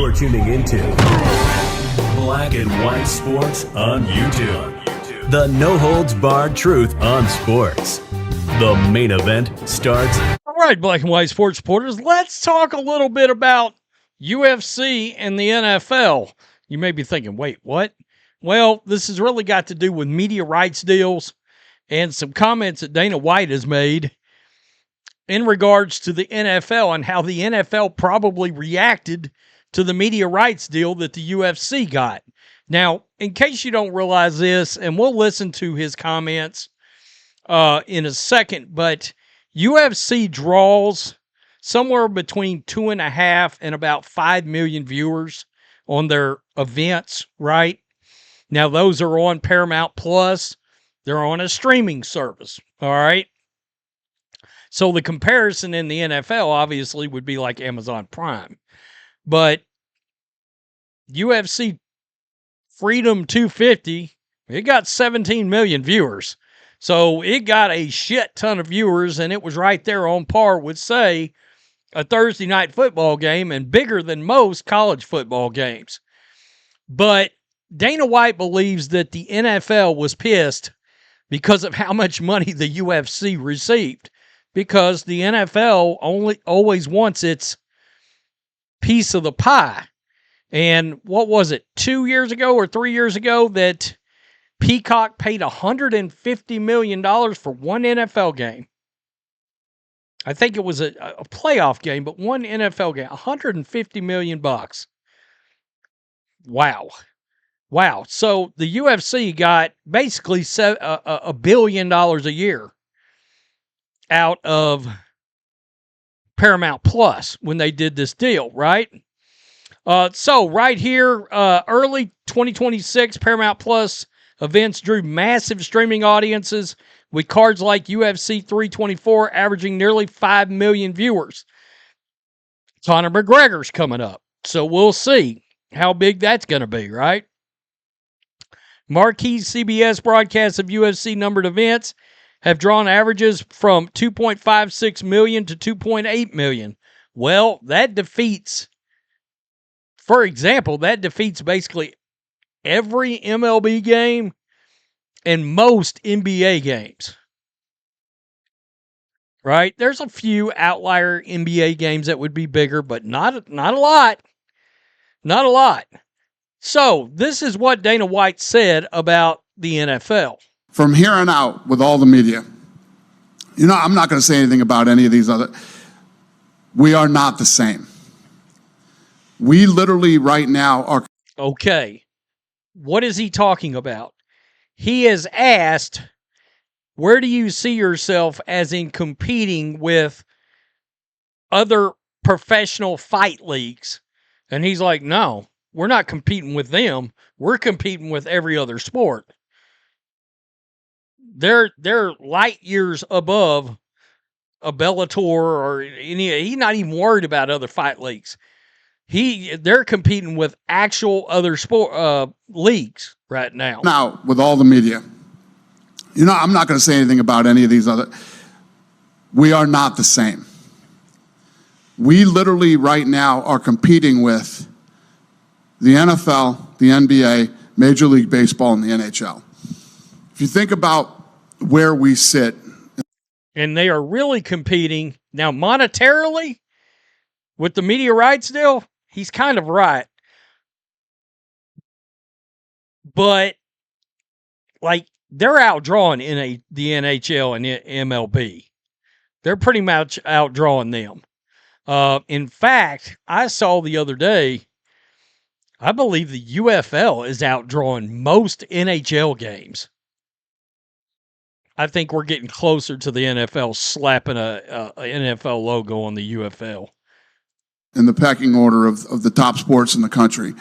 You're tuning into Black and White Sports on YouTube. The no-holds-barred truth on sports. The main event starts. All right, Black and White Sports supporters, let's talk a little bit about UFC and the NFL. You may be thinking, wait, what? Well, this has really got to do with media rights deals and some comments that Dana White has made in regards to the NFL and how the NFL probably reacted to the media rights deal that the UFC got. Now, in case you don't realize this, and we'll listen to his comments in a second, but UFC draws somewhere between 2.5 and about 5 million viewers on their events, right? Now, those are on Paramount Plus. They're on a streaming service, all right? So the comparison in the NFL obviously would be like Amazon Prime. But UFC Freedom 250, it got 17 million viewers. So it got a shit ton of viewers, and it was right there on par with, say, a Thursday night football game and bigger than most college football games. But Dana White believes that the NFL was pissed because of how much money the UFC received. Because the NFL always wants its piece of the pie. And what was it, 2 years ago or 3 years ago that Peacock paid $150 million for one NFL game? I think it was a playoff game, but one NFL game, $150 million. Wow. So the UFC got basically $1 billion a year out of Paramount Plus when they did this deal, right? So right here, early 2026, Paramount Plus events drew massive streaming audiences with cards like UFC 324 averaging nearly 5 million viewers. Conor McGregor's coming up, so we'll see how big that's going to be, right? Marquee CBS broadcasts of UFC numbered events have drawn averages from 2.56 million to 2.8 million. Well, that defeats, for example, basically every MLB game and most NBA games. Right? There's a few outlier NBA games that would be bigger, but not a lot. Not a lot. So, this is what Dana White said about the NFL. From here on out, with all the media, I'm not going to say anything about any of these other. We are not the same. We literally right now are. Okay. What is he talking about? He has asked, where do you see yourself as in competing with other professional fight leagues? And he's like, no, we're not competing with them. We're competing with every other sport. They're light years above a Bellator or any. He's not even worried about other fight leagues. They're competing with actual other sport leagues right now. Now, with all the media, I'm not going to say anything about any of these other. We are not the same. We literally right now are competing with the NFL, the NBA, Major League Baseball, and the NHL. If you think about where we sit. And they are really competing. Now, monetarily, with the media rights deal, he's kind of right. But, they're outdrawing the NHL and MLB. They're pretty much outdrawing them. In fact, I saw the other day, I believe the UFL is outdrawing most NHL games. I think we're getting closer to the NFL slapping a NFL logo on the UFL. In the pecking order of the top sports in the country.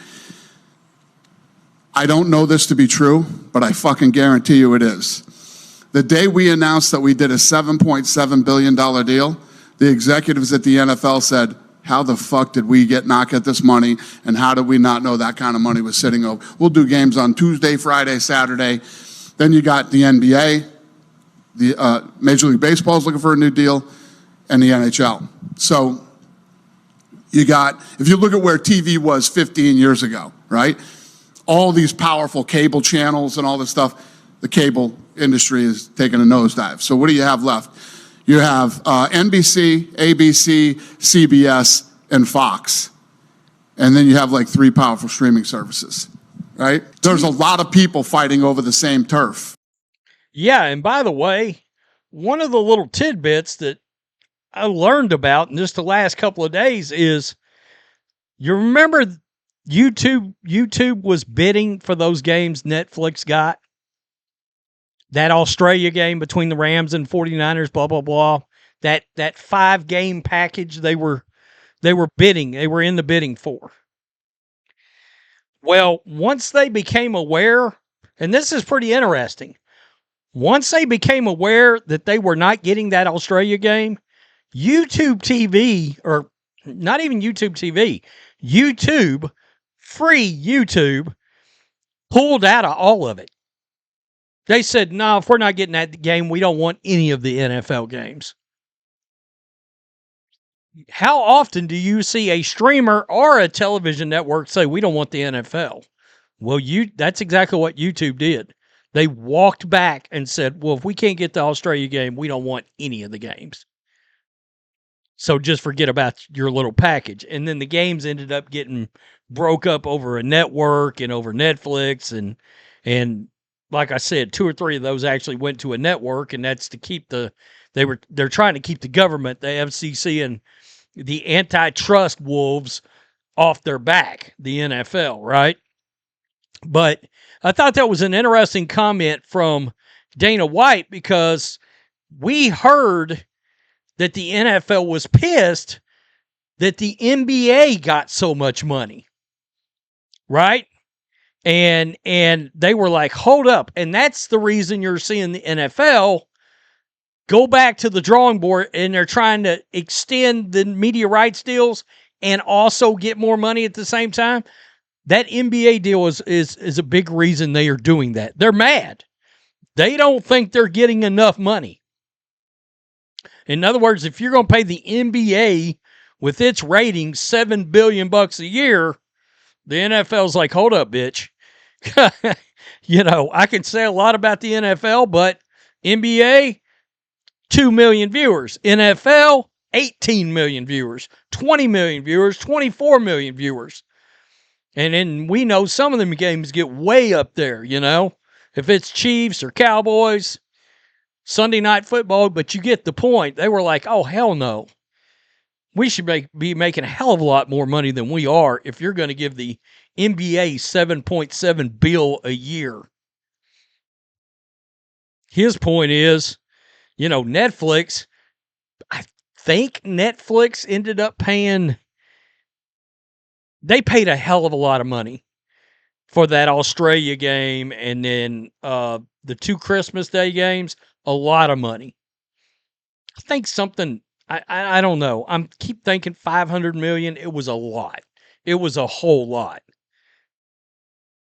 I don't know this to be true, but I fucking guarantee you it is. The day we announced that we did a $7.7 billion deal, the executives at the NFL said, how the fuck did we not get this money, and how did we not know that kind of money was sitting over? We'll do games on Tuesday, Friday, Saturday. Then you got the NBA. The Major League Baseball is looking for a new deal, and the NHL. So You got, if you look at where TV was 15 years ago, right? All these powerful cable channels and all this stuff, the cable industry is taking a nosedive. So what do you have left? You have NBC, ABC, CBS, and Fox. And then you have like 3 powerful streaming services, right? There's a lot of people fighting over the same turf. Yeah, and by the way, one of the little tidbits that I learned about in just the last couple of days is, you remember YouTube was bidding for those games Netflix got? That Australia game between the Rams and 49ers, blah, blah, blah. That 5-game package they were bidding. They were in the bidding for. Well, once they became aware, and this is pretty interesting, once they became aware that they were not getting that Australia game, YouTube TV, or not even YouTube TV, free YouTube, pulled out of all of it. They said, no, if we're not getting that game, we don't want any of the NFL games. How often do you see a streamer or a television network say, we don't want the NFL? Well, that's exactly what YouTube did. They walked back and said, well, if we can't get the Australia game, we don't want any of the games. So just forget about your little package. And then the games ended up getting broke up over a network and over Netflix. And like I said, 2 or 3 of those actually went to a network, and that's to keep they're trying to keep the government, the FCC, and the antitrust wolves off their back, the NFL, right? But I thought that was an interesting comment from Dana White, because we heard that the NFL was pissed that the NBA got so much money, right? And they were like, hold up. And that's the reason you're seeing the NFL go back to the drawing board, and they're trying to extend the media rights deals and also get more money at the same time. That NBA deal is a big reason they are doing that. They're mad. They don't think they're getting enough money. In other words, if you're going to pay the NBA with its ratings $7 billion a year, the NFL's like, hold up, bitch. I can say a lot about the NFL, but NBA, 2 million viewers. NFL, 18 million viewers. 20 million viewers. 24 million viewers. And then we know some of them games get way up there, If it's Chiefs or Cowboys, Sunday Night Football, but you get the point. They were like, oh, hell no. We should be making a hell of a lot more money than we are if you're going to give the NBA $7.7 billion a year. His point is, Netflix, I think Netflix ended up they paid a hell of a lot of money for that Australia game, and then the 2 Christmas Day games, a lot of money. I think something, I don't know. I keep thinking $500 million. It was a lot. It was a whole lot.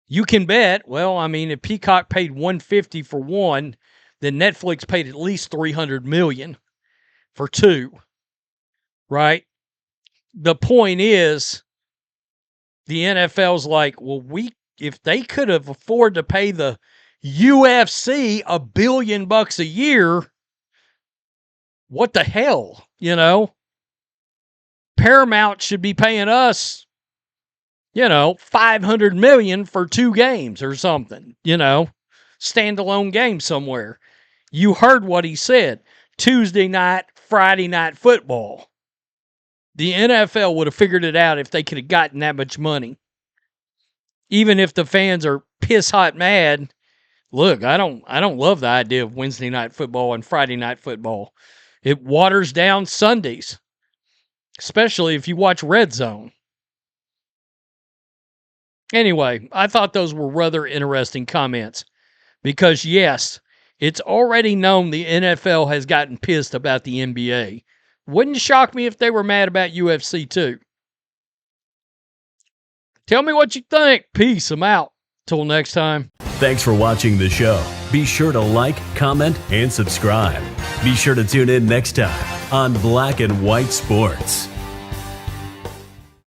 You can bet, if Peacock paid $150 for one, then Netflix paid at least $300 million for 2, right? The point is, the NFL's like, well, if they could have afforded to pay the UFC $1 billion a year, what the hell, Paramount should be paying us, $500 million for 2 games or something, standalone game somewhere. You heard what he said. Tuesday night, Friday night football. The NFL would have figured it out if they could have gotten that much money. Even if the fans are piss hot mad. Look, I don't love the idea of Wednesday night football and Friday night football. It waters down Sundays, especially if you watch Red Zone. Anyway, I thought those were rather interesting comments, because yes, it's already known the NFL has gotten pissed about the NBA. Wouldn't shock me if they were mad about UFC too. Tell me what you think. Peace. I'm out. Till next time. Thanks for watching the show. Be sure to like, comment, and subscribe. Be sure to tune in next time on Black and White Sports.